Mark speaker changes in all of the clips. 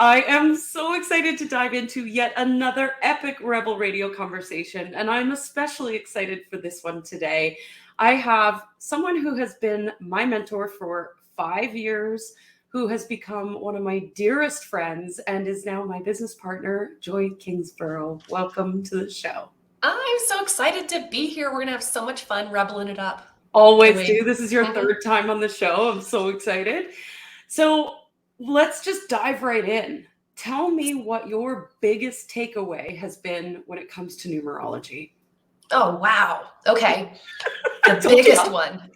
Speaker 1: I am so excited to dive into yet another epic Rebel Radio conversation, and I'm especially excited for this one today. I have someone who has been my mentor for 5 years, who has become one of my dearest friends, and is now my business partner, Joy Kingsborough. Welcome to the show.
Speaker 2: I'm so excited to be here. We're going to have so much fun rebelling it up.
Speaker 1: Always do. This is your third time on the show. I'm so excited. So let's just dive right in. Tell me what your biggest takeaway has been when it comes to numerology.
Speaker 2: Oh, wow. Okay. The biggest one.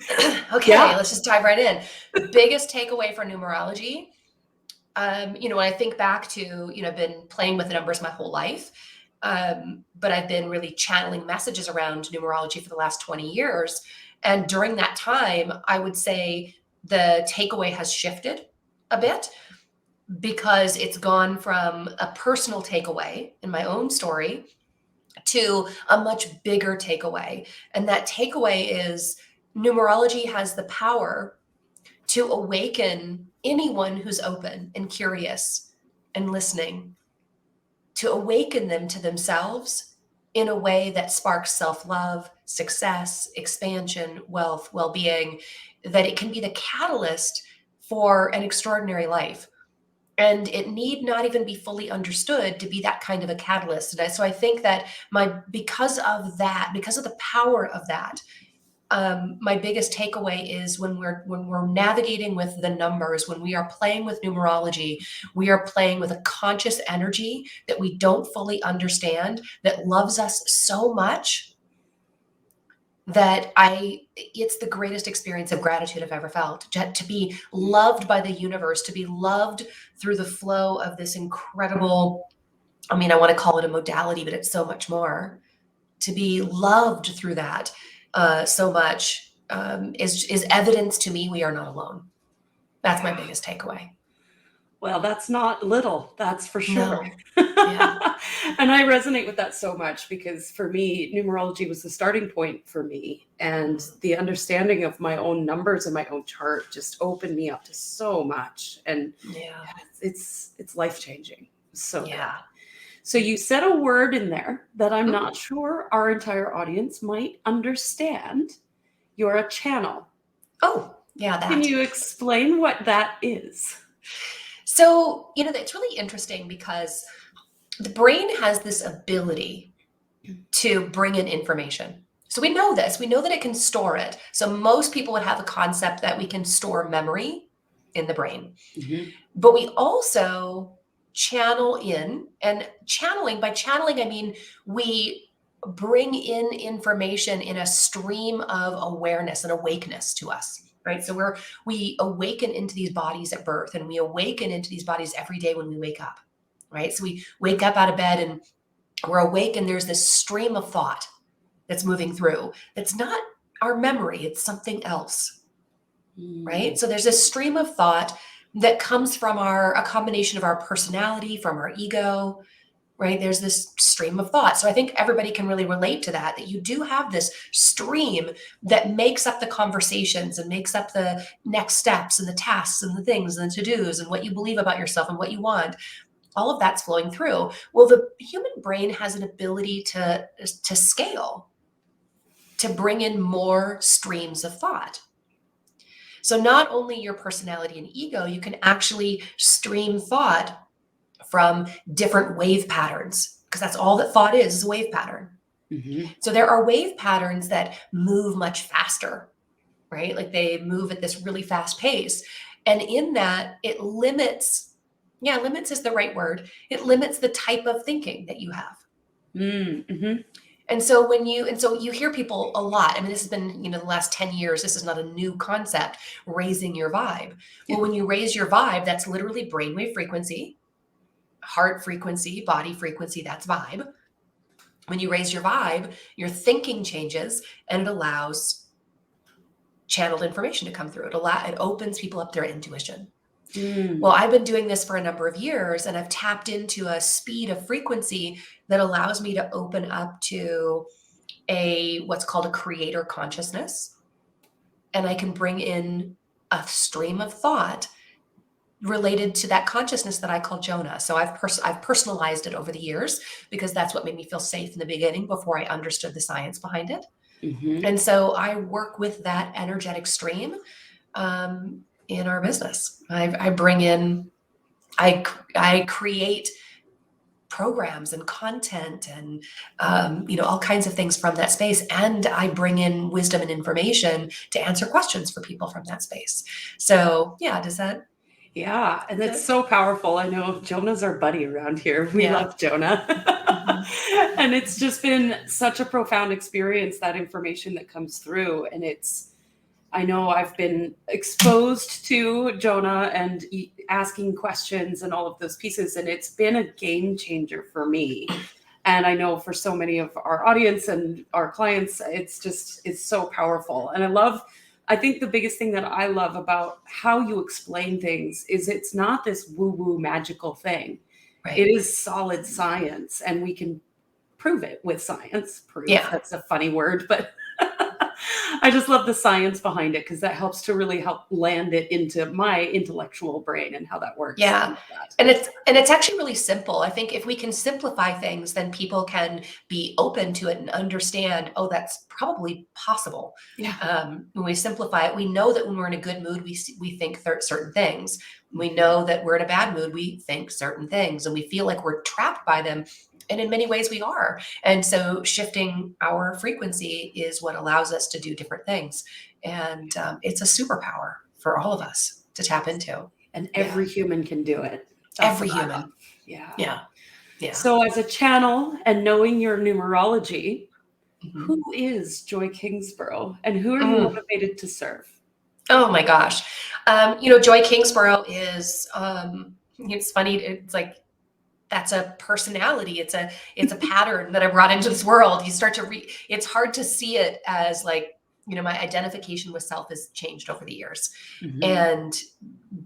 Speaker 2: Okay, let's just dive right in. The biggest takeaway for numerology, when I think back to, I've been playing with the numbers my whole life, but I've been really channeling messages around numerology for the last 20 years. And during that time, I would say the takeaway has shifted a bit because it's gone from a personal takeaway in my own story to a much bigger takeaway. And that takeaway is numerology has the power to awaken anyone who's open and curious and listening, to awaken them to themselves in a way that sparks self-love, success, expansion, wealth, well-being, that it can be the catalyst for an extraordinary life. And it need not even be fully understood to be that kind of a catalyst. And so I think that because of the power of that, my biggest takeaway is when we're navigating with the numbers, when we are playing with numerology, we are playing with a conscious energy that we don't fully understand, that loves us so much that it's the greatest experience of gratitude I've ever felt. To be loved by the universe, to be loved through the flow of this incredible, I want to call it a modality, but it's so much more. To be loved through that so much is evidence to me we are not alone. That's my biggest takeaway.
Speaker 1: Well, that's not little, that's for sure.
Speaker 2: No. Yeah.
Speaker 1: And I resonate with that so much because for me, numerology was the starting point for me. And the understanding of my own numbers and my own chart just opened me up to so much. And it's life-changing. So yeah. So you said a word in there that I'm not sure our entire audience might understand. You're a channel.
Speaker 2: Oh, yeah. That.
Speaker 1: Can you explain what that is?
Speaker 2: So, it's really interesting because the brain has this ability to bring in information. So we know this. We know that it can store it. So most people would have a concept that we can store memory in the brain. Mm-hmm. But we also channel in, and by channeling, I mean we bring in information in a stream of awareness and awakeness to us. Right. So we awaken into these bodies at birth, and we awaken into these bodies every day when we wake up. Right. So we wake up out of bed and we're awake, and there's this stream of thought that's moving through. It's not our memory. It's something else. Right. So there's this stream of thought that comes from a combination of our personality, from our ego. Right. There's this stream of thought. So I think everybody can really relate to that you do have this stream that makes up the conversations and makes up the next steps and the tasks and the things and the to-dos and what you believe about yourself and what you want. All of that's flowing through. Well, the human brain has an ability to scale, to bring in more streams of thought. So not only your personality and ego, you can actually stream thought from different wave patterns, because that's all that thought is a wave pattern. Mm-hmm. So there are wave patterns that move much faster, right? Like they move at this really fast pace. And in that, it limits is the right word. It limits the type of thinking that you have. Mm-hmm. And so you hear people a lot. This has been, the last 10 years, this is not a new concept, raising your vibe. Well, when you raise your vibe, that's literally brainwave frequency, heart frequency, body frequency, that's vibe. When you raise your vibe, your thinking changes, and it allows channeled information to come through. It opens people up their intuition. Well, I've been doing this for a number of years, and I've tapped into a speed of frequency that allows me to open up to what's called a creator consciousness. And I can bring in a stream of thought related to that consciousness that I call Jonah. So I've personalized it over the years because that's what made me feel safe in the beginning before I understood the science behind it.
Speaker 1: Mm-hmm.
Speaker 2: And so I work with that energetic stream in our business. I bring in, I create programs and content and all kinds of things from that space, and I bring in wisdom and information to answer questions for people from that space. So yeah, does that?
Speaker 1: Yeah, and it's so powerful. I know Jonah's our buddy around here. We
Speaker 2: Yeah.
Speaker 1: love Jonah.
Speaker 2: Mm-hmm.
Speaker 1: And it's just been such a profound experience, that information that comes through. And I know I've been exposed to Jonah and asking questions and all of those pieces, and it's been a game changer for me. And I know for so many of our audience and our clients, it's so powerful. And I think the biggest thing that I love about how you explain things is it's not this woo-woo magical thing.
Speaker 2: Right.
Speaker 1: It is solid science, and we can prove it with science. Prove,
Speaker 2: Yeah.
Speaker 1: that's a funny word, but I just love the science behind it, because that helps to really help land it into my intellectual brain and how that works.
Speaker 2: Yeah. And it's actually really simple. I think if we can simplify things, then people can be open to it and understand, oh, that's probably possible.
Speaker 1: Yeah.
Speaker 2: When we simplify it, we know that when we're in a good mood, we think certain things. We know that we're in a bad mood, we think certain things, and we feel like we're trapped by them. And in many ways we are. And so shifting our frequency is what allows us to do different things. And it's a superpower for all of us to tap into.
Speaker 1: And every human can do it.
Speaker 2: Every human.
Speaker 1: Yeah.
Speaker 2: Yeah. Yeah.
Speaker 1: So as a channel and knowing your numerology,
Speaker 2: Mm-hmm.
Speaker 1: who is Joy Kingsborough, and who are you motivated to serve?
Speaker 2: Oh my gosh. Joy Kingsborough is, it's funny. It's like, that's a personality. It's a pattern that I brought into this world. You start to it's hard to see it as like, my identification with self has changed over the years.
Speaker 1: Mm-hmm.
Speaker 2: And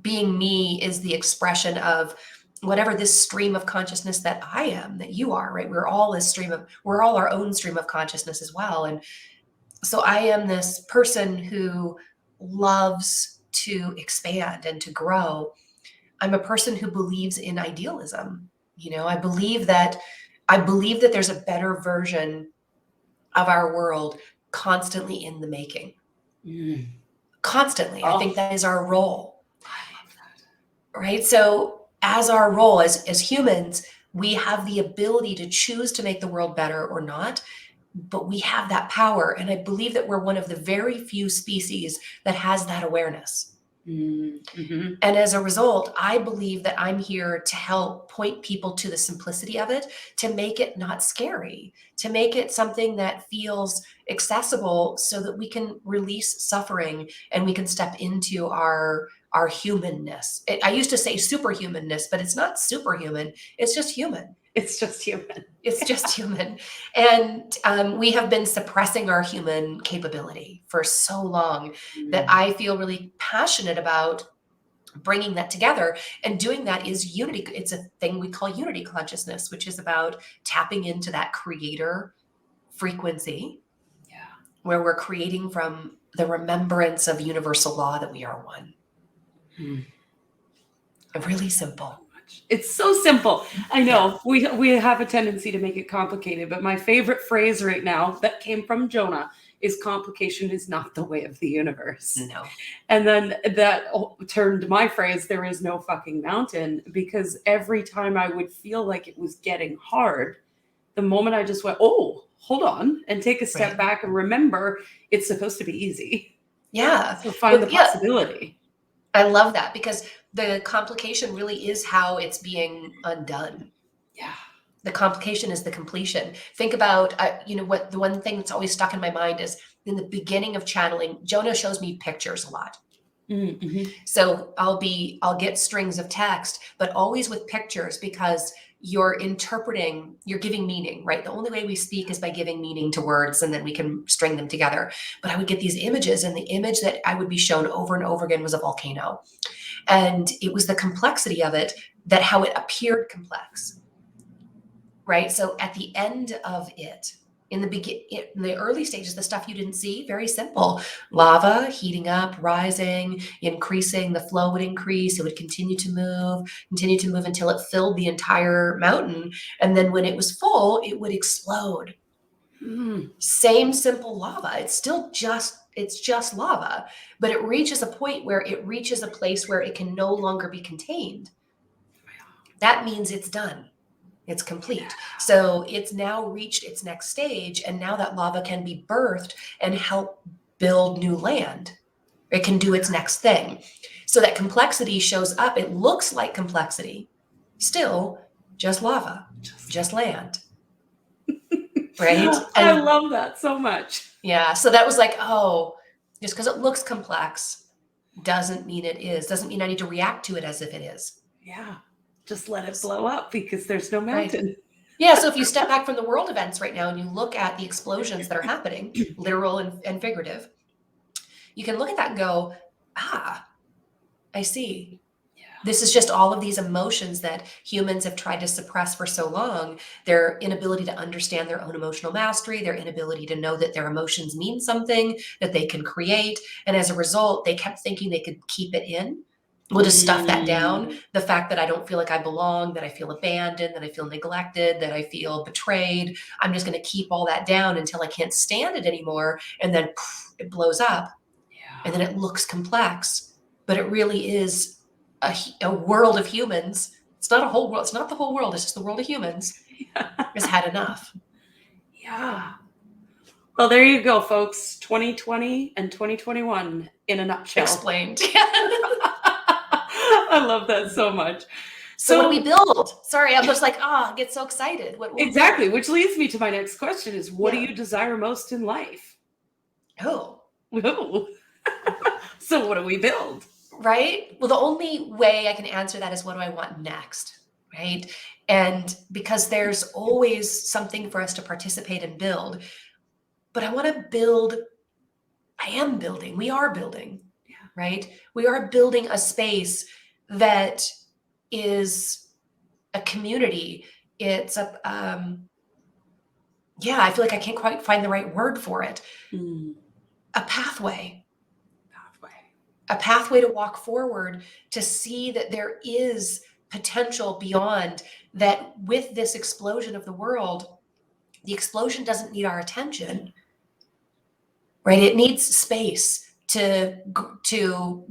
Speaker 2: being me is the expression of whatever this stream of consciousness that I am, that you are, right? We're all our own stream of consciousness as well. And so I am this person who loves to expand and to grow. I'm a person who believes in idealism. I believe that there's a better version of our world constantly in the making. Constantly. I think that is our role.
Speaker 1: I love that.
Speaker 2: Right? So as our role as humans, we have the ability to choose to make the world better or not, but we have that power. And I believe that we're one of the very few species that has that awareness.
Speaker 1: Mm-hmm.
Speaker 2: And as a result, I believe that I'm here to help point people to the simplicity of it, to make it not scary, to make it something that feels accessible so that we can release suffering and we can step into our humanness. I used to say superhumanness, but it's not superhuman. It's just human.
Speaker 1: It's just human.
Speaker 2: It's just human. And we have been suppressing our human capability for so long that I feel really passionate about bringing that together. And doing that is unity. It's a thing we call unity consciousness, which is about tapping into that creator frequency, where we're creating from the remembrance of universal law that we are one. Really simple.
Speaker 1: It's so simple. I know we have a tendency to make it complicated, but my favorite phrase right now that came from Jonah is complication is not the way of the universe.
Speaker 2: No.
Speaker 1: And then that turned my phrase, there is no fucking mountain, because every time I would feel like it was getting hard, the moment I just went, oh, hold on, and take a step back and remember it's supposed to be easy.
Speaker 2: Yeah.
Speaker 1: So find the possibility.
Speaker 2: I love that, because the complication really is how it's being undone.
Speaker 1: Yeah.
Speaker 2: The complication is the completion. Think about, what the one thing that's always stuck in my mind is in the beginning of channeling, Jonah shows me pictures a lot.
Speaker 1: Mm-hmm.
Speaker 2: So I'll get strings of text, but always with pictures, because you're interpreting, you're giving meaning, right? The only way we speak is by giving meaning to words, and then we can string them together. But I would get these images, and the image that I would be shown over and over again was a volcano. And it was the complexity of it, that how it appeared complex, right? So at the end of it, in the early stages, the stuff you didn't see, very simple. Lava heating up, rising, increasing, the flow would increase, it would continue to move until it filled the entire mountain. And then when it was full, it would explode. Same simple lava. It's just lava, but it reaches a point where it reaches a place where it can no longer be contained. That means it's done. It's complete. So it's now reached its next stage, and now that lava can be birthed and help build new land. It can do its next thing. So that complexity shows up. It looks like complexity. Still, just lava, just land. Right?
Speaker 1: I love that so much.
Speaker 2: Yeah. So that was like, oh, just because it looks complex doesn't mean it is. Doesn't mean I need to react to it as if it is.
Speaker 1: Yeah. Just let it blow up because there's no mountain.
Speaker 2: Right. Yeah. So if you step back from the world events right now and you look at the explosions that are happening, literal and figurative, you can look at that and go, I see. This is just all of these emotions that humans have tried to suppress for so long. Their inability to understand their own emotional mastery, their inability to know that their emotions mean something, that they can create. And as a result, they kept thinking they could keep it in. We'll just stuff that down. The fact that I don't feel like I belong, that I feel abandoned, that I feel neglected, that I feel betrayed. I'm just going to keep all that down until I can't stand it anymore. And then it blows up. And then it looks complex, but it really is a world of humans. It's not a whole world. It's not the whole world. It's just the world of humans has had enough.
Speaker 1: Yeah. Well, there you go, folks. 2020 and 2021 in a nutshell.
Speaker 2: Explained.
Speaker 1: I love that so much.
Speaker 2: So what do we build? Sorry, I'm just like, I get so excited. What
Speaker 1: exactly, which leads me to my next question is, what do you desire most in life?
Speaker 2: Oh.
Speaker 1: So what do we build?
Speaker 2: Right? Well, the only way I can answer that is what do I want next, right? And because there's always something for us to participate and build, but I want to build, I am building, we are building, right? We are building a space that is a community. It's I feel like I can't quite find the right word for it. A pathway. A pathway to walk forward, to see that there is potential beyond that. With this explosion of the world, the explosion doesn't need our attention, right? It needs space to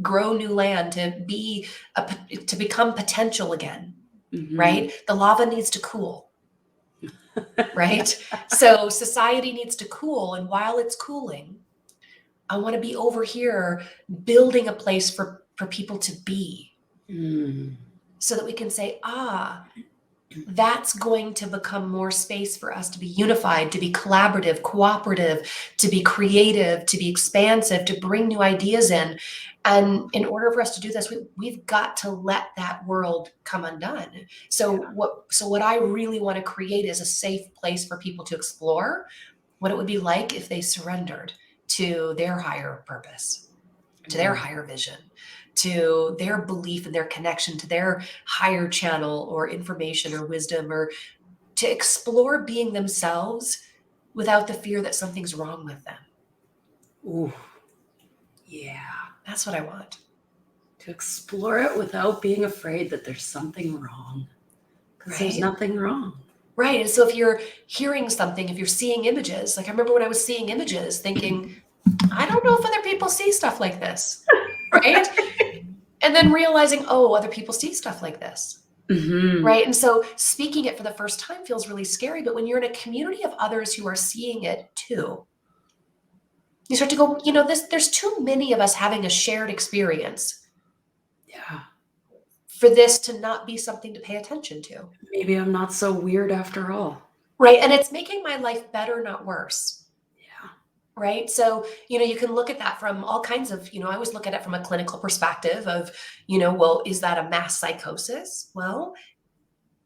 Speaker 2: grow new land, to become potential again, right? The lava needs to cool, right? So society needs to cool, and while it's cooling, I want to be over here building a place for people to be, so that we can say, that's going to become more space for us to be unified, to be collaborative, cooperative, to be creative, to be expansive, to bring new ideas in. And in order for us to do this, we've got to let that world come undone. So what I really want to create is a safe place for people to explore what it would be like if they surrendered to their higher purpose, to their higher vision, to their belief and their connection to their higher channel or information or wisdom, or to explore being themselves without the fear that something's wrong with them.
Speaker 1: Ooh, yeah.
Speaker 2: That's what I want.
Speaker 1: To explore it without being afraid that there's something wrong. Because there's nothing wrong.
Speaker 2: Right. And so if you're hearing something, if you're seeing images, like I remember when I was seeing images thinking, I don't know if other people see stuff like this. Right. And then realizing, other people see stuff like this. Right. And so speaking it for the first time feels really scary. But when you're in a community of others who are seeing it too, you start to go, there's too many of us having a shared experience.
Speaker 1: Yeah.
Speaker 2: For this to not be something to pay attention to.
Speaker 1: Maybe I'm not so weird after all.
Speaker 2: Right. And it's making my life better, not worse.
Speaker 1: Yeah.
Speaker 2: Right. So, you can look at that from all kinds of, I always look at it from a clinical perspective of, is that a mass psychosis? Well,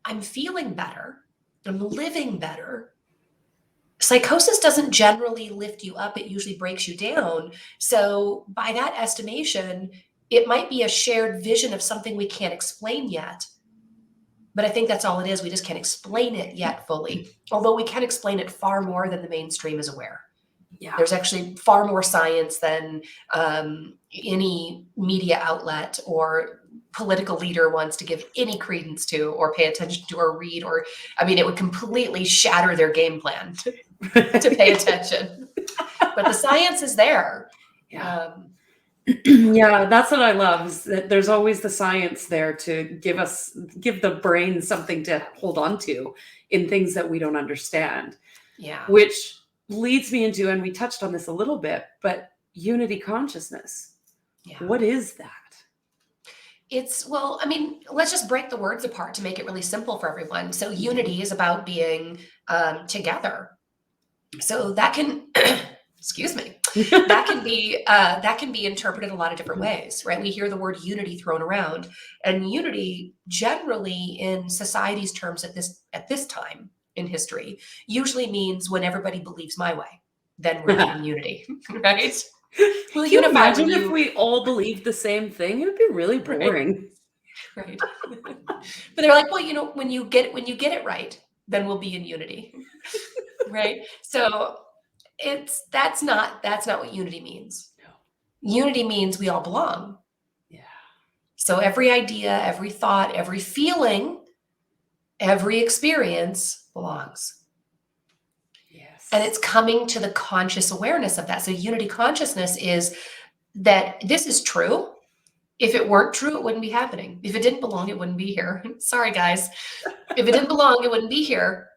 Speaker 2: I'm feeling better. I'm living better. Psychosis doesn't generally lift you up. It usually breaks you down. So by that estimation, it might be a shared vision of something we can't explain yet. But I think that's all it is. We just can't explain it yet fully, although we can explain it far more than the mainstream is aware.
Speaker 1: Yeah.
Speaker 2: There's actually far more science than any media outlet or political leader wants to give any credence to or pay attention to or read, or, I mean, it would completely shatter their game plan to pay attention. But the science is there.
Speaker 1: Yeah. Yeah, that's what I love, is that there's always the science there to give the brain something to hold on to in things that we don't understand,
Speaker 2: Yeah.
Speaker 1: which leads me into, and we touched on this a little bit, but unity consciousness.
Speaker 2: Yeah.
Speaker 1: What is that?
Speaker 2: Well, I mean, let's just break the words apart to make it really simple for everyone. So unity is about being together. So that can, excuse me, that can be interpreted a lot of different ways, right? We hear the word unity thrown around, and unity generally in society's terms at this time in history usually means when everybody believes my way, then we're in unity, right? We'll
Speaker 1: Can you
Speaker 2: unify
Speaker 1: imagine
Speaker 2: when
Speaker 1: if we all believed the same thing? It would be really boring.
Speaker 2: right. But they're like, well, when you get it right, then we'll be in unity, right? So that's not what unity means.
Speaker 1: No.
Speaker 2: Unity means we all belong.
Speaker 1: Yeah.
Speaker 2: So every idea, every thought, every feeling, every experience belongs.
Speaker 1: Yes.
Speaker 2: And it's coming to the conscious awareness of that. So unity consciousness is that this is true. If it weren't true, it wouldn't be happening. If it didn't belong, it wouldn't be here. Sorry, guys. If it didn't belong, it wouldn't be here.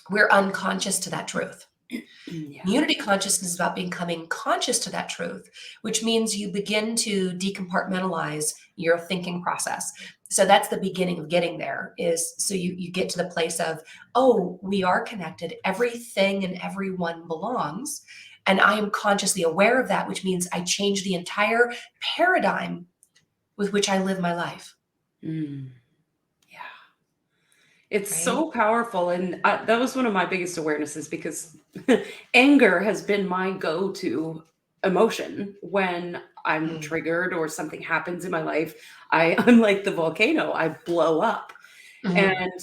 Speaker 2: We're unconscious to that truth.
Speaker 1: Yeah.
Speaker 2: Unity consciousness is about becoming conscious to that truth, which means you begin to decompartmentalize your thinking process. So that's the beginning of getting there, is so you get to the place of, oh, we are connected. Everything and everyone belongs. And I am consciously aware of that, which means I change the entire paradigm with which I live my life.
Speaker 1: Mm. Yeah. It's
Speaker 2: Right?
Speaker 1: so powerful. And that was one of my biggest awarenesses, because anger has been my go-to emotion when I'm triggered or something happens in my life. I'm like the volcano, I blow up.
Speaker 2: Mhm.
Speaker 1: And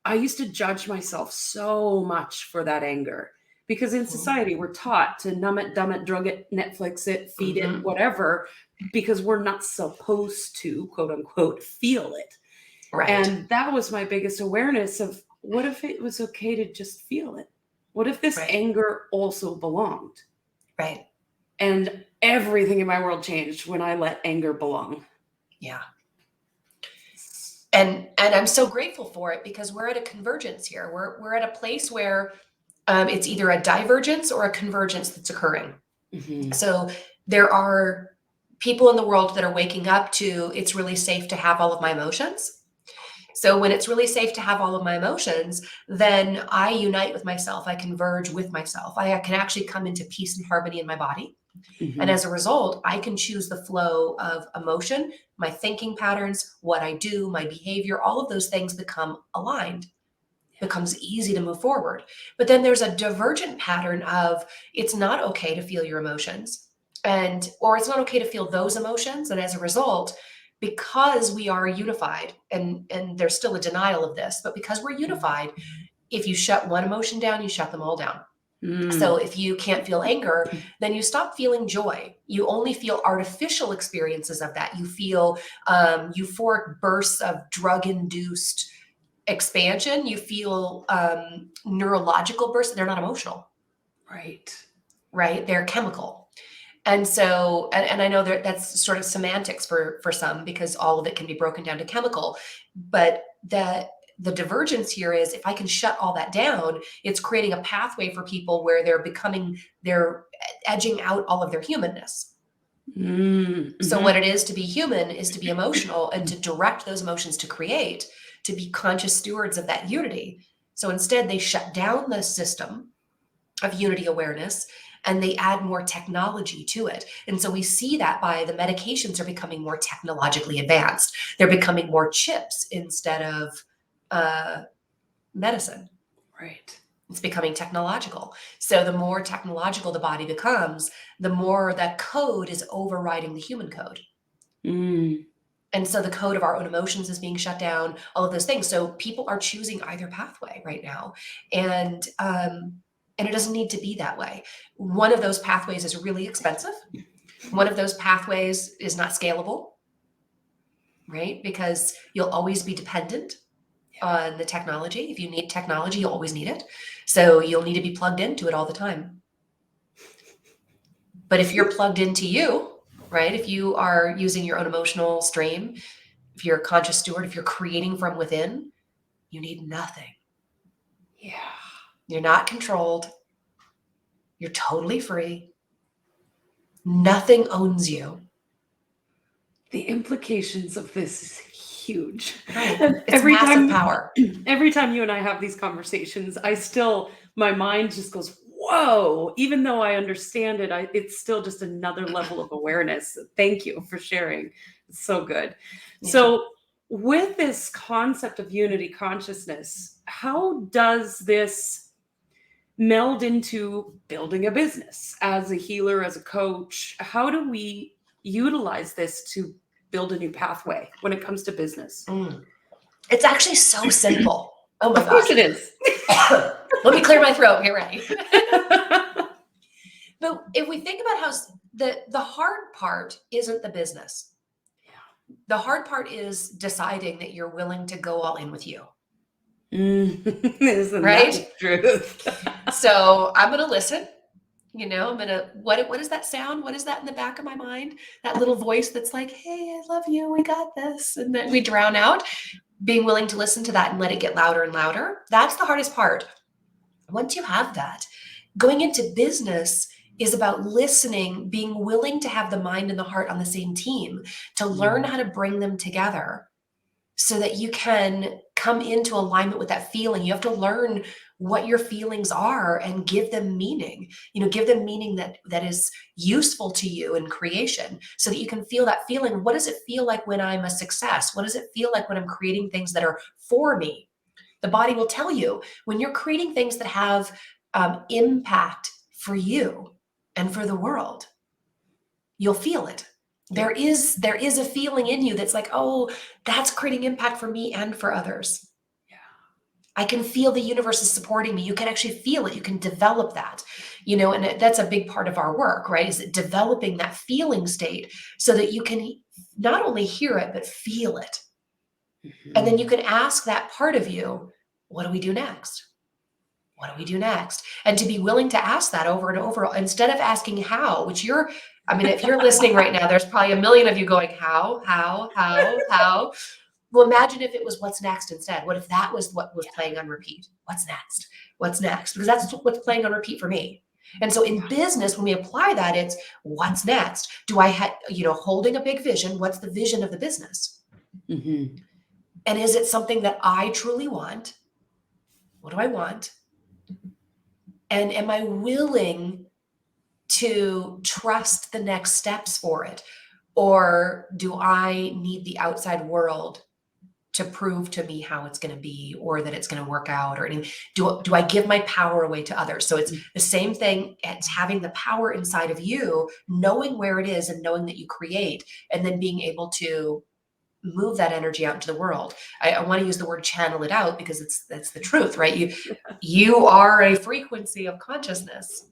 Speaker 1: I used to judge myself so much for that anger, because in society we're taught to numb it, dumb it, drug it, Netflix it, feed it, whatever, because we're not supposed to, quote unquote, feel it.
Speaker 2: Right.
Speaker 1: And that was my biggest awareness of, what if it was okay to just feel it? What if this
Speaker 2: Right.
Speaker 1: anger also belonged?
Speaker 2: Right.
Speaker 1: And everything in my world changed when I let anger belong.
Speaker 2: Yeah. And I'm so grateful for it, because we're at a convergence here. We're at a place where it's either a divergence or a convergence that's occurring.
Speaker 1: Mm-hmm.
Speaker 2: So there are people in the world that are waking up to, it's really safe to have all of my emotions. So when it's really safe to have all of my emotions, then I unite with myself. I converge with myself. I can actually come into peace and harmony in my body.
Speaker 1: Mm-hmm.
Speaker 2: And as a result, I can choose the flow of emotion, my thinking patterns, what I do, my behavior, all of those things become aligned. Becomes easy to move forward. But then there's a divergent pattern of, it's not okay to feel your emotions, or it's not okay to feel those emotions. And as a result, because we are unified, and there's still a denial of this, but because we're unified, if you shut one emotion down, you shut them all down. So if you can't feel anger, then you stop feeling joy. You only feel artificial experiences of that. You feel euphoric bursts of drug-induced expansion. You feel neurological bursts. They're not emotional. Right? They're chemical. And so, and I know that's sort of semantics for some, because all of it can be broken down to chemical. But the divergence here is, if I can shut all that down, it's creating a pathway for people where they're edging out all of their humanness.
Speaker 1: Mm-hmm.
Speaker 2: So what it is to be human is to be emotional, and to direct those emotions to create, to be conscious stewards of that unity. So instead, they shut down the system of unity awareness, and they add more technology to it. And so we see that by the medications are becoming more technologically advanced. They're becoming more chips instead of medicine.
Speaker 1: Right.
Speaker 2: It's becoming technological. So the more technological the body becomes, the more that code is overriding the human code.
Speaker 1: Mm.
Speaker 2: And so the code of our own emotions is being shut down, all of those things. So people are choosing either pathway right now. And it doesn't need to be that way. One of those pathways is really expensive. One of those pathways is not scalable, right? Because you'll always be dependent on the technology. If you need technology, you'll always need it. So you'll need to be plugged into it all the time. But if you're plugged into you, right? If you are using your own emotional stream, if you're a conscious steward, if you're creating from within, you need nothing.
Speaker 1: Yeah.
Speaker 2: You're not controlled. You're totally free. Nothing owns you.
Speaker 1: The implications of this is huge.
Speaker 2: Right.
Speaker 1: And
Speaker 2: It's massive power.
Speaker 1: Every time you and I have these conversations, my mind just goes, whoa, even though I understand it, it's still just another level of awareness. Thank you for sharing. It's so good.
Speaker 2: Yeah.
Speaker 1: So with this concept of unity consciousness, how does this meld into building a business as a healer, as a coach? How do we utilize this to build a new pathway when it comes to business?
Speaker 2: It's actually so simple. Oh my
Speaker 1: Of course
Speaker 2: gosh.
Speaker 1: it is.
Speaker 2: Let me clear my throat. Get ready. But if we think about how the hard part isn't the business. The hard part is deciding that you're willing to go all in with you.
Speaker 1: Isn't
Speaker 2: right?
Speaker 1: that the truth?
Speaker 2: So I'm going to listen. I'm going to, what is that sound? What is that in the back of my mind? That little voice that's like, hey, I love you. We got this. And then we drown out. Being willing to listen to that and let it get louder and louder. That's the hardest part. Once you have that, going into business is about listening, being willing to have the mind and the heart on the same team, to learn how to bring them together so that you can come into alignment with that feeling. You have to learn what your feelings are and give them meaning, give them meaning that is useful to you in creation so that you can feel that feeling. What does it feel like when I'm a success? What does it feel like when I'm creating things that are for me? The body will tell you when you're creating things that have impact for you and for the world, you'll feel it. There is a feeling in you that's like, oh, that's creating impact for me and for others.
Speaker 1: Yeah.
Speaker 2: I can feel the universe is supporting me. You can actually feel it. You can develop that, and that's a big part of our work, right? Is developing that feeling state so that you can not only hear it, but feel it. And then you can ask that part of you, what do we do next? What do we do next? And to be willing to ask that over and over, instead of asking how, which if you're listening right now, there's probably a million of you going, how? Well, imagine if it was what's next instead. What if that was what was playing on repeat? What's next? What's next? Because that's what's playing on repeat for me. And so in business, when we apply that, it's what's next? Do I have, holding a big vision? What's the vision of the business?
Speaker 1: Mm-hmm.
Speaker 2: And is it something that I truly want? What do I want? And am I willing to trust the next steps for it? Or do I need the outside world to prove to me how it's going to be or that it's going to work out or anything? Do I give my power away to others? So it's the same thing as having the power inside of you, knowing where it is and knowing that you create, and then being able to move that energy out into the world. I want to use the word channel it out because that's the truth, right? You are a frequency of consciousness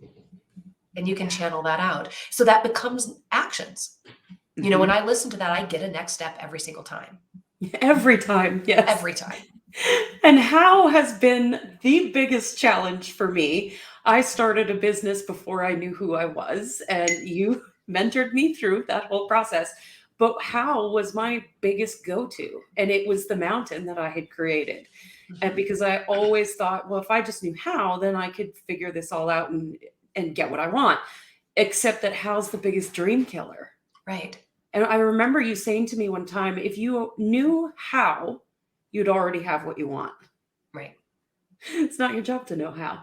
Speaker 2: and you can channel that out. So that becomes actions. When I listen to that, I get a next step every single time.
Speaker 1: Every time, yes.
Speaker 2: Every time.
Speaker 1: And how has been the biggest challenge for me? I started a business before I knew who I was, and you mentored me through that whole process. But how was my biggest go-to? And it was the mountain that I had created. And because I always thought, well, if I just knew how, then I could figure this all out and get what I want. Except that how's the biggest dream killer?
Speaker 2: Right.
Speaker 1: And I remember you saying to me one time, if you knew how, you'd already have what you want.
Speaker 2: Right.
Speaker 1: It's not your job to know how.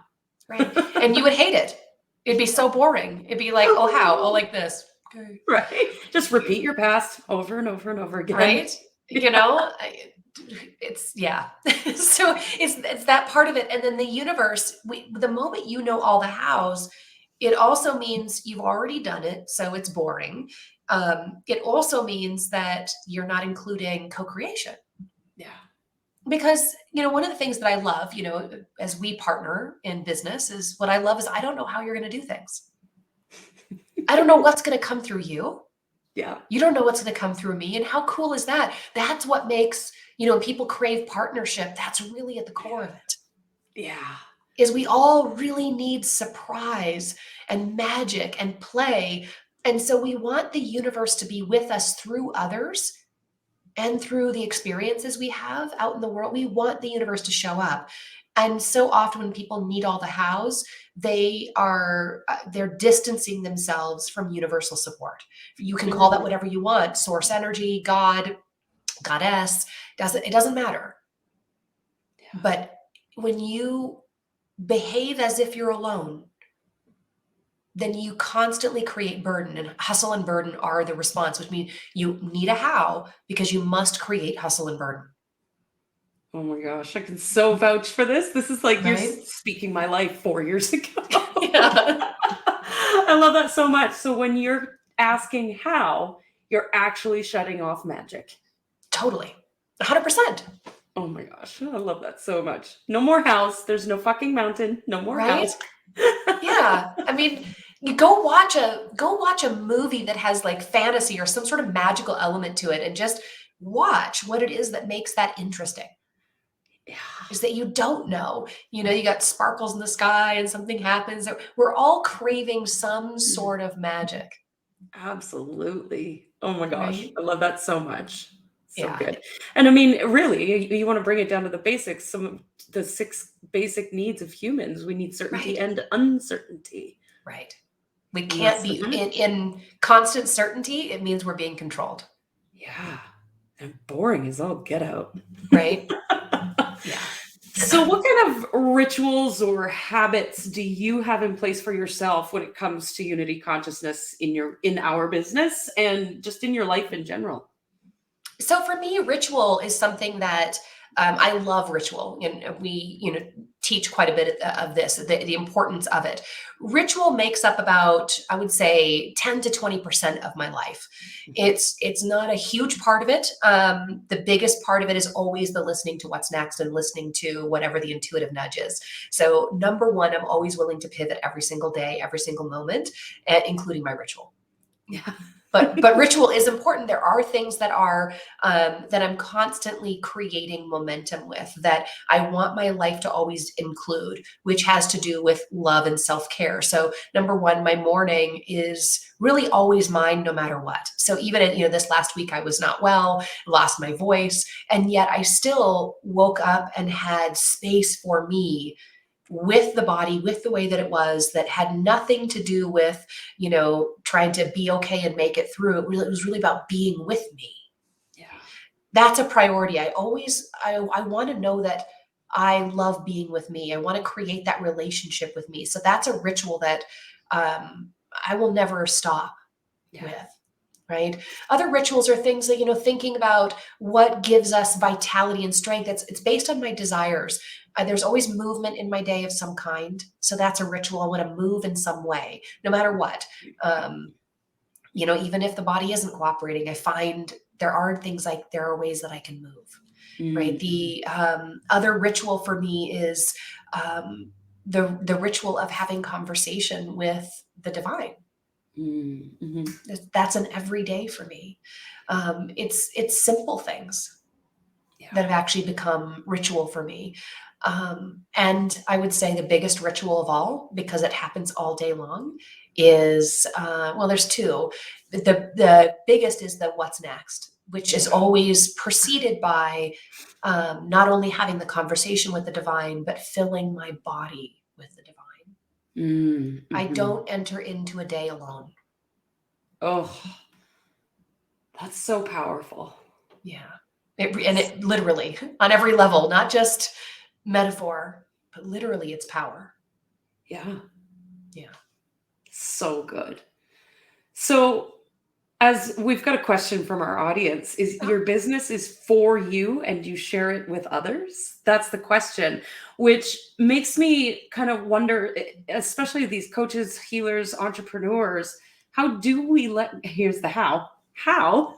Speaker 2: Right. And you would hate it. It'd be so boring. It'd be like, oh, how? Oh, like this. Okay.
Speaker 1: Right. Just repeat your past over and over and over again.
Speaker 2: Right. It's so it's that part of it. And then the universe, the moment you know all the hows, it also means you've already done it. So it's boring. It also means that you're not including co-creation.
Speaker 1: Yeah.
Speaker 2: Because, one of the things that I love, as we partner in business, is what I love is I don't know how you're going to do things. I don't know what's going to come through you.
Speaker 1: Yeah.
Speaker 2: You don't know what's going to come through me. And how cool is that? That's what makes, people crave partnership. That's really at the core of it.
Speaker 1: Yeah.
Speaker 2: Is we all really need surprise and magic and play. And so we want the universe to be with us through others and through the experiences we have out in the world. We want the universe to show up. And so often when people need all the hows, they're distancing themselves from universal support. You can call that whatever you want, source energy, God, goddess, it doesn't matter.
Speaker 1: Yeah.
Speaker 2: But when you behave as if you're alone, then you constantly create burden, and hustle and burden are the response, which means you need a how because you must create hustle and burden.
Speaker 1: Oh my gosh, I can so vouch for this. This is like you're
Speaker 2: Right?
Speaker 1: speaking my life 4 years ago.
Speaker 2: Yeah.
Speaker 1: I love that so much. So when you're asking how, you're actually shutting off magic.
Speaker 2: Totally. 100%.
Speaker 1: Oh my gosh, I love that so much. No more house. There's no fucking mountain. No more
Speaker 2: Right?
Speaker 1: house.
Speaker 2: Yeah. I mean, you go watch a movie that has like fantasy or some sort of magical element to it and just watch what it is that makes that interesting.
Speaker 1: Yeah.
Speaker 2: Is that you don't know. You got sparkles in the sky and something happens. We're all craving some sort of magic.
Speaker 1: Absolutely. Oh my gosh,
Speaker 2: Right?
Speaker 1: I love that so much. So
Speaker 2: Yeah.
Speaker 1: good. And I mean, really, you want to bring it down to the basics, some of the 6 basic needs of humans. We need certainty
Speaker 2: Right.
Speaker 1: and uncertainty.
Speaker 2: Right. We
Speaker 1: And
Speaker 2: can't
Speaker 1: that's
Speaker 2: be
Speaker 1: the magic.
Speaker 2: in constant certainty. It means we're being controlled.
Speaker 1: Yeah. And boring as all get out.
Speaker 2: Right? Yeah.
Speaker 1: So what kind of rituals or habits do you have in place for yourself when it comes to unity consciousness in our business and just in your life in general?
Speaker 2: So for me, ritual is something that I love ritual. And we, teach quite a bit of this, the importance of it. Ritual makes up about, I would say, 10 to 20% of my life. It's not a huge part of it. The biggest part of it is always the listening to what's next and listening to whatever the intuitive nudge is. So number one, I'm always willing to pivot every single day, every single moment, including my ritual.
Speaker 1: Yeah.
Speaker 2: But ritual is important. There are things that are that I'm constantly creating momentum with, that I want my life to always include, which has to do with love and self-care. So number one, my morning is really always mine, no matter what. So even this last week, I was not well, lost my voice, and yet I still woke up and had space for me with the body, with the way that it was, that had nothing to do with, trying to be okay and make it through. It was really about being with me.
Speaker 1: Yeah.
Speaker 2: That's a priority. I want to know that I love being with me. I want to create that relationship with me. So that's a ritual that I will never stop with. Right. Other rituals are things that, thinking about what gives us vitality and strength. It's based on my desires. There's always movement in my day of some kind. So that's a ritual. I want to move in some way, no matter what. Even if the body isn't cooperating, I find there are ways that I can move. Right. The other ritual for me is the ritual of having conversation with the divine.
Speaker 1: Mm-hmm.
Speaker 2: That's an everyday for me. It's simple things that have actually become ritual for me. And I would say the biggest ritual of all, because it happens all day long, is there's 2. The biggest is the what's next, which is always preceded by not only having the conversation with the divine, but filling my body with the divine.
Speaker 1: Mm-hmm.
Speaker 2: I don't enter into a day alone.
Speaker 1: Oh, that's so powerful.
Speaker 2: Yeah. It literally on every level, not just metaphor, but literally it's power.
Speaker 1: Yeah.
Speaker 2: Yeah.
Speaker 1: So good. So as we've got a question from our audience, is your business is for you and you share it with others? That's the question, which makes me kind of wonder, especially these coaches, healers, entrepreneurs, here's the how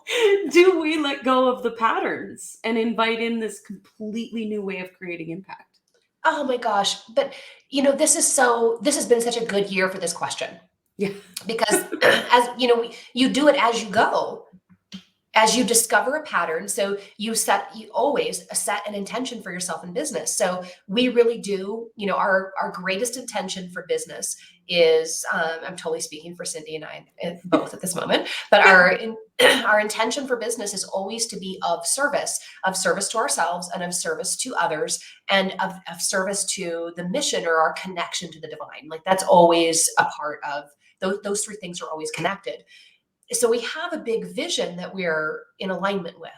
Speaker 1: do we let go of the patterns and invite in this completely new way of creating impact?
Speaker 2: Oh my gosh. But this has been such a good year for this question,
Speaker 1: Yeah.
Speaker 2: because as you do it as you go, as you discover a pattern. So you always set an intention for yourself in business. So we really do, our greatest intention for business is, I'm totally speaking for Cindy and I both at this moment, but our intention for business is always to be of service to ourselves and of service to others, and of service to the mission or our connection to the divine. Like, that's always a part of those three things are always connected. So we have a big vision that we're in alignment with.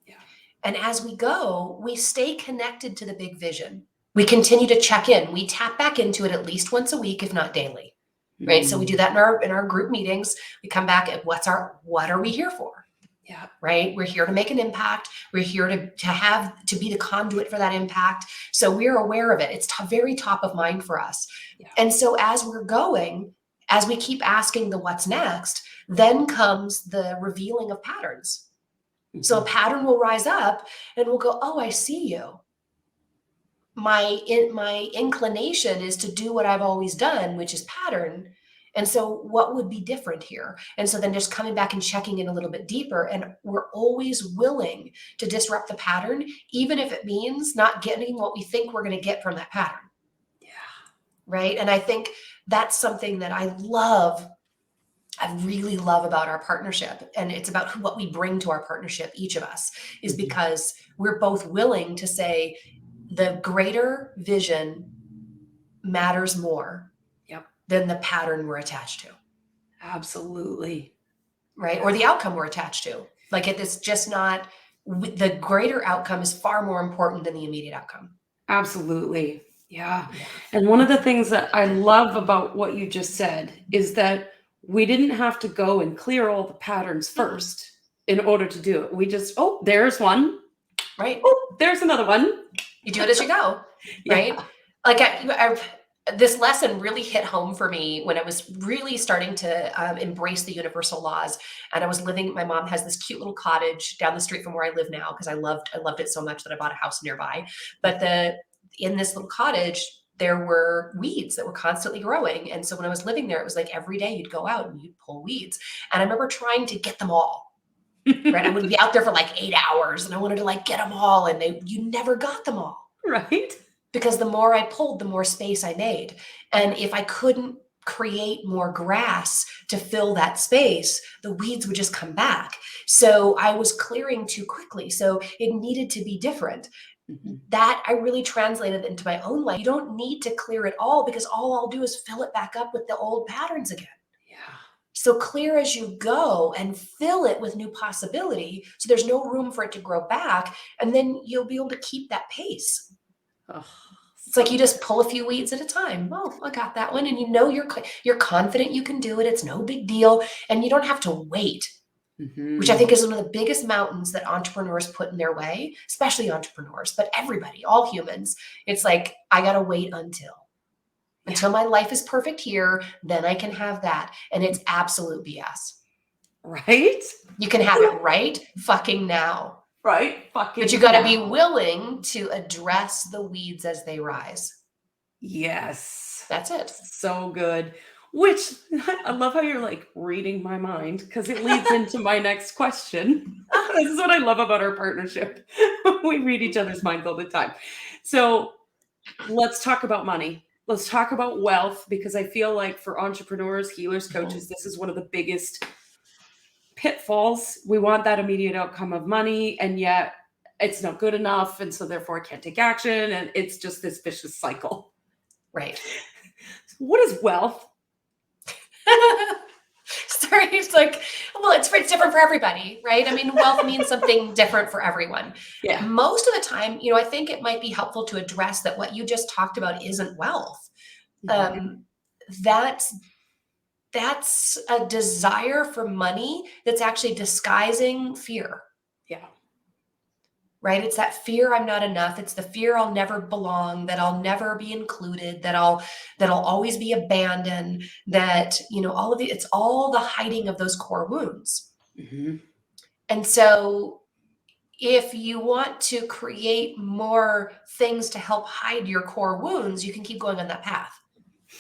Speaker 1: Yeah.
Speaker 2: And as we go, we stay connected to the big vision. We continue to check in. We tap back into it at least once a week, if not daily. Right. So we do that in our group meetings. We come back at what are we here for?
Speaker 1: Yeah.
Speaker 2: Right. We're here to make an impact. We're here to be the conduit for that impact. So we're aware of it. It's very top of mind for us.
Speaker 1: Yeah.
Speaker 2: And so as we're going, as we keep asking the what's next, then comes the revealing of patterns. So a pattern will rise up and we'll go, oh, I see you. My inclination is to do what I've always done, which is pattern. And so what would be different here? And so then just coming back and checking in a little bit deeper, and we're always willing to disrupt the pattern, even if it means not getting what we think we're going to get from that pattern.
Speaker 1: Yeah.
Speaker 2: Right. And I think that's something that I really love about our partnership. And it's about what we bring to our partnership, each of us, is because we're both willing to say the greater vision matters more than the pattern we're attached to.
Speaker 1: Absolutely.
Speaker 2: Right. Or the outcome we're attached to. Like, it's just not, the greater outcome is far more important than the immediate outcome.
Speaker 1: Absolutely. Yeah. And one of the things that I love about what you just said is that we didn't have to go and clear all the patterns first in order to do it. We just, there's one.
Speaker 2: Right.
Speaker 1: Oh, there's another one.
Speaker 2: You do it as you go. Right.
Speaker 1: Yeah.
Speaker 2: Like this lesson really hit home for me when I was really starting to embrace the universal laws. And I was my mom has this cute little cottage down the street from where I live now, because I loved it so much that I bought a house nearby. But in this little cottage, there were weeds that were constantly growing. And so when I was living there, it was like every day you'd go out and you'd pull weeds. And I remember trying to get them all. Right. I would be out there for like 8 hours and I wanted to get them all. And you never got them all.
Speaker 1: Right.
Speaker 2: Because the more I pulled, the more space I made. And if I couldn't create more grass to fill that space, the weeds would just come back. So I was clearing too quickly. So it needed to be different. That I really translated into my own life. You don't need to clear it all, because all I'll do is fill it back up with the old patterns again.
Speaker 1: Yeah.
Speaker 2: So clear as you go and fill it with new possibility. So there's no room for it to grow back. And then you'll be able to keep that pace.
Speaker 1: Oh,
Speaker 2: it's like you just pull a few weeds at a time. Oh, I got that one. And you're confident you can do it. It's no big deal. And you don't have to wait, which I think is one of the biggest mountains that entrepreneurs put in their way, especially entrepreneurs, but everybody, all humans. It's like, I got to wait until my life is perfect here, then I can have that. And it's absolute BS.
Speaker 1: Right?
Speaker 2: You can have it right fucking now.
Speaker 1: Right. Fucking.
Speaker 2: But you got to be willing to address the weeds as they rise.
Speaker 1: Yes.
Speaker 2: That's it.
Speaker 1: So good. Which I love how you're reading my mind, because it leads into my next question. This is what I love about our partnership. We read each other's minds all the time. So let's talk about money. Let's talk about wealth, because I feel like for entrepreneurs, healers, coaches, this is one of the biggest pitfalls. We want that immediate outcome of money, and yet it's not good enough. And so therefore I can't take action. And it's just this vicious cycle.
Speaker 2: Right.
Speaker 1: What is wealth?
Speaker 2: Sorry, it's it's different for everybody, right? I mean, wealth means something different for everyone.
Speaker 1: Yeah.
Speaker 2: Most of the time, I think it might be helpful to address that what you just talked about isn't wealth. That's a desire for money that's actually disguising fear.
Speaker 1: Yeah.
Speaker 2: right? It's that fear I'm not enough. It's the fear I'll never belong, that I'll never be included, that I'll always be abandoned, that, all of it, it's all the hiding of those core wounds.
Speaker 1: Mm-hmm.
Speaker 2: And so if you want to create more things to help hide your core wounds, you can keep going on that path.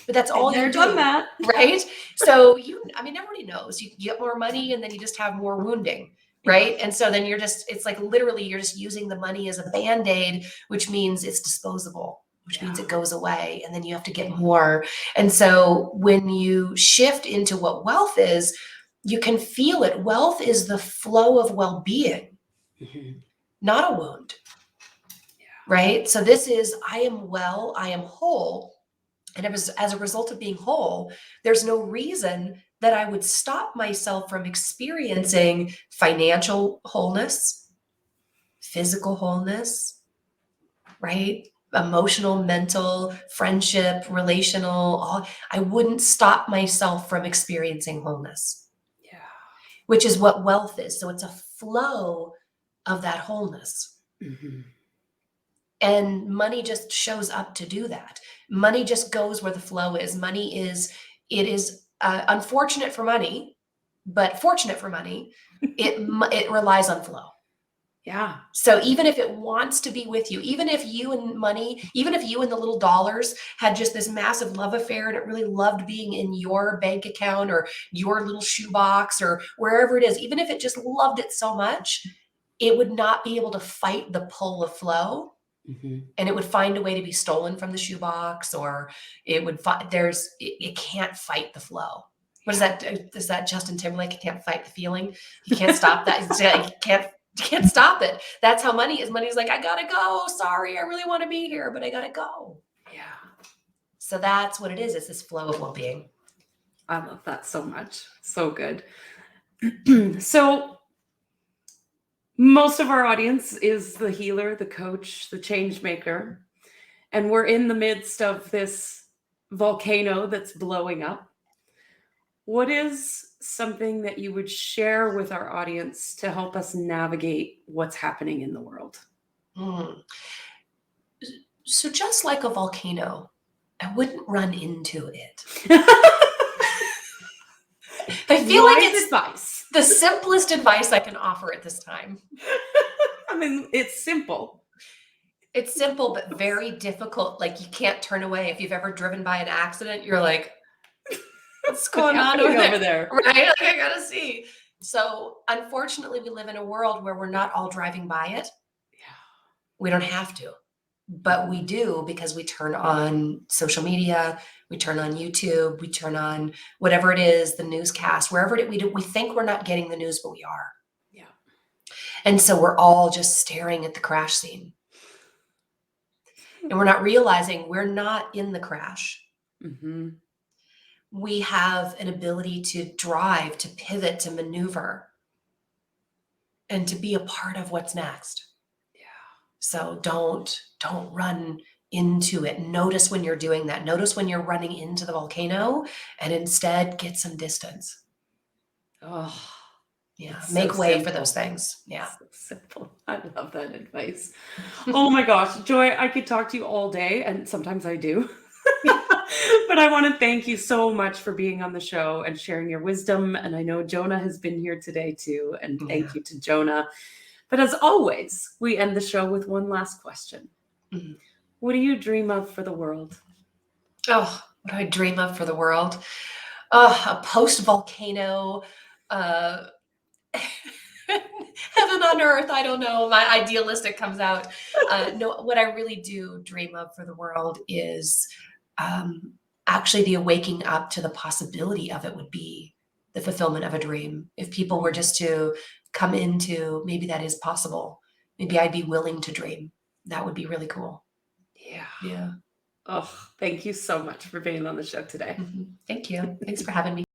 Speaker 2: But that's all you do.
Speaker 1: Done that.
Speaker 2: Right? So everybody knows you get more money and then you just have more wounding, right? And so then it's like literally you're just using the money as a Band-Aid, which means it's disposable, which means it goes away and then you have to get more. And so when you shift into what wealth is, you can feel it. Wealth is the flow of well-being, not a wound, right? So this is, I am well, I am whole. And it was as a result of being whole, there's no reason that I would stop myself from experiencing financial wholeness, physical wholeness, right? Emotional, mental, friendship, relational. I wouldn't stop myself from experiencing wholeness, which is what wealth is. So it's a flow of that wholeness.
Speaker 1: Mm-hmm.
Speaker 2: And money just shows up to do that. Money just goes where the flow is. It is unfortunate for money, but fortunate for money. It relies on flow.
Speaker 1: Yeah.
Speaker 2: So even if it wants to be with you, even if you and the little dollars had just this massive love affair and it really loved being in your bank account or your little shoebox or wherever it is, even if it just loved it so much, it would not be able to fight the pull of flow.
Speaker 1: Mm-hmm.
Speaker 2: And it would find a way to be stolen from the shoebox, or it can't fight the flow. What is that? Is that Justin Timberlake? He can't fight the feeling. He can't stop that. He can't stop it. That's how money is. Money's like, I gotta go. Sorry, I really want to be here, but I gotta go.
Speaker 1: Yeah.
Speaker 2: So that's what it is. It's this flow of well-being.
Speaker 1: I love that so much. So good. So most of our audience is the healer, the coach, the change maker. And we're in the midst of this volcano that's blowing up. What is something that you would share with our audience to help us navigate what's happening in the world?
Speaker 2: So just like a volcano, I wouldn't run into it. I feel like it's
Speaker 1: advice.
Speaker 2: The simplest advice I can offer at this time.
Speaker 1: I mean, it's simple.
Speaker 2: It's simple, but very difficult. Like you can't turn away. If you've ever driven by an accident, you're like, what's going on over there? Right? Like I gotta see. So unfortunately, we live in a world where we're not all driving by it.
Speaker 1: Yeah.
Speaker 2: We don't have to, but we do because we turn on social media, we turn on YouTube, we turn on whatever it is, the newscast, wherever we think we're not getting the news, but we are.
Speaker 1: Yeah.
Speaker 2: And so we're all just staring at the crash scene. And we're not realizing we're not in the crash.
Speaker 1: Mm-hmm.
Speaker 2: We have an ability to drive, to pivot, to maneuver, and to be a part of what's next.
Speaker 1: Yeah.
Speaker 2: So don't run into it. Notice when you're doing that. Notice when you're running into the volcano, and instead get some distance.
Speaker 1: Oh,
Speaker 2: yeah.
Speaker 1: So
Speaker 2: make way
Speaker 1: simple.
Speaker 2: For those things. Yeah.
Speaker 1: So simple. I love that advice. Oh my gosh, Joy, I could talk to you all day, and sometimes I do. But I want to thank you so much for being on the show and sharing your wisdom. And I know Jonah has been here today too. And thank you to Jonah. But as always, we end the show with one last question. Mm-hmm. What do you dream of for the world?
Speaker 2: Oh, what do I dream of for the world? A post-volcano, heaven on earth. I don't know. My idealistic comes out. No, what I really do dream of for the world is actually the waking up to the possibility of it would be the fulfillment of a dream. If people were just to come into, maybe that is possible. Maybe I'd be willing to dream. That would be really cool.
Speaker 1: Yeah.
Speaker 2: Yeah.
Speaker 1: Oh, thank you so much for being on the show today.
Speaker 2: Mm-hmm. Thank you. Thanks for having me.